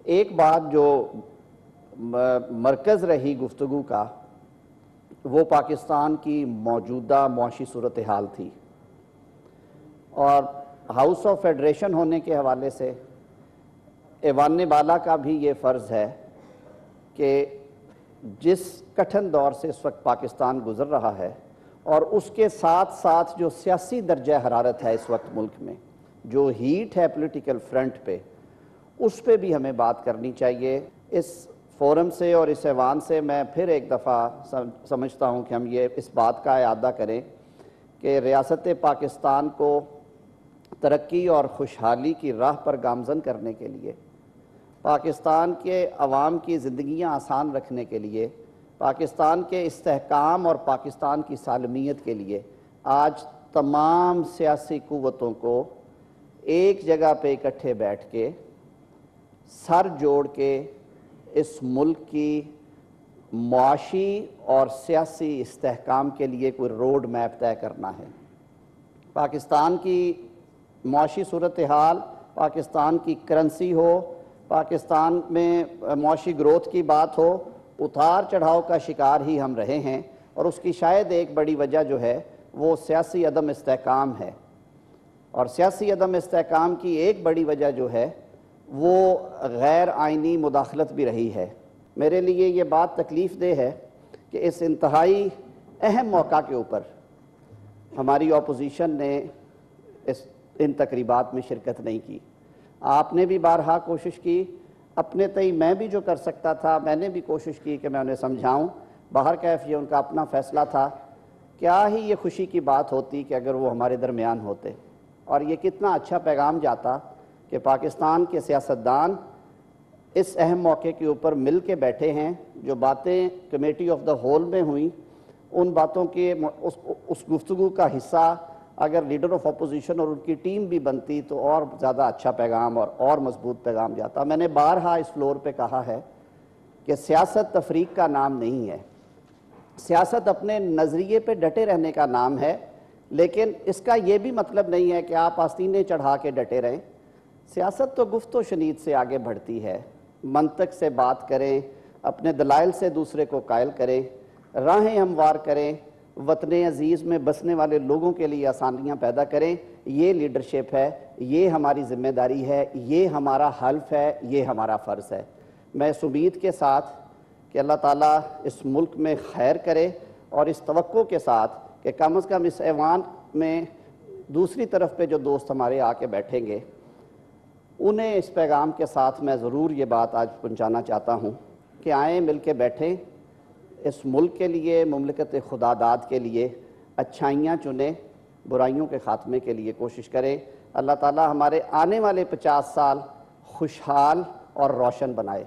ایک بات جو مرکز رہی گفتگو کا وہ پاکستان کی موجودہ معاشی صورتحال تھی، اور ہاؤس آف فیڈریشن ہونے کے حوالے سے ایوان بالا کا بھی یہ فرض ہے کہ جس کٹھن دور سے اس وقت پاکستان گزر رہا ہے اور اس کے ساتھ ساتھ جو سیاسی درجہ حرارت ہے اس وقت ملک میں، جو ہیٹ ہے پولیٹیکل فرنٹ پہ، اس پہ بھی ہمیں بات کرنی چاہیے۔ اس فورم سے اور اس ایوان سے میں پھر ایک دفعہ سمجھتا ہوں کہ ہم یہ اس بات کا اعادہ کریں کہ ریاست پاکستان کو ترقی اور خوشحالی کی راہ پر گامزن کرنے کے لیے، پاکستان کے عوام کی زندگیاں آسان رکھنے کے لیے، پاکستان کے استحکام اور پاکستان کی سالمیت کے لیے آج تمام سیاسی قوتوں کو ایک جگہ پہ اکٹھے بیٹھ کے سر جوڑ کے اس ملک کی معاشی اور سیاسی استحکام کے لیے کوئی روڈ میپ طے کرنا ہے۔ پاکستان کی معاشی صورتحال، پاکستان کی کرنسی ہو، پاکستان میں معاشی گروتھ کی بات ہو، اتار چڑھاؤ کا شکار ہی ہم رہے ہیں، اور اس کی شاید ایک بڑی وجہ جو ہے وہ سیاسی عدم استحکام ہے، اور سیاسی عدم استحکام کی ایک بڑی وجہ جو ہے وہ غیر آئینی مداخلت بھی رہی ہے۔ میرے لیے یہ بات تکلیف دہ ہے کہ اس انتہائی اہم موقع کے اوپر ہماری اپوزیشن نے ان تقریبات میں شرکت نہیں کی۔ آپ نے بھی بارہا کوشش کی، اپنے تئیں میں بھی جو کر سکتا تھا میں نے بھی کوشش کی کہ میں انہیں سمجھاؤں، باہر کیف یہ ان کا اپنا فیصلہ تھا۔ کیا ہی یہ خوشی کی بات ہوتی کہ اگر وہ ہمارے درمیان ہوتے، اور یہ کتنا اچھا پیغام جاتا کہ پاکستان کے سیاستدان اس اہم موقع کے اوپر مل کے بیٹھے ہیں۔ جو باتیں کمیٹی آف دا ہول میں ہوئیں، ان باتوں کے اس گفتگو کا حصہ اگر لیڈر آف اپوزیشن اور ان کی ٹیم بھی بنتی تو اور زیادہ اچھا پیغام اور مضبوط پیغام جاتا۔ میں نے بارہا اس فلور پہ کہا ہے کہ سیاست تفریق کا نام نہیں ہے، سیاست اپنے نظریے پہ ڈٹے رہنے کا نام ہے، لیکن اس کا یہ بھی مطلب نہیں ہے کہ آپ آستینے چڑھا کے ڈٹے رہیں۔ سیاست تو گفت و شنید سے آگے بڑھتی ہے، منطق سے بات کریں، اپنے دلائل سے دوسرے کو قائل کریں، راہیں ہموار کریں، وطن عزیز میں بسنے والے لوگوں کے لیے آسانیاں پیدا کریں۔ یہ لیڈرشپ ہے، یہ ہماری ذمہ داری ہے، یہ ہمارا حلف ہے، یہ ہمارا فرض ہے۔ میں اس امید کے ساتھ کہ اللہ تعالیٰ اس ملک میں خیر کرے، اور اس توقع کے ساتھ کہ کم از کم اس ایوان میں دوسری طرف پہ جو دوست ہمارے آ کے بیٹھیں گے، انہیں اس پیغام کے ساتھ میں ضرور یہ بات آج پہنچانا چاہتا ہوں کہ آئیں مل کے بیٹھیں، اس ملک کے لیے، مملکت خدا داد کے لیے اچھائیاں چنیں، برائیوں کے خاتمے کے لیے کوشش کریں۔ اللہ تعالیٰ ہمارے آنے والے 50 سال خوشحال اور روشن بنائے۔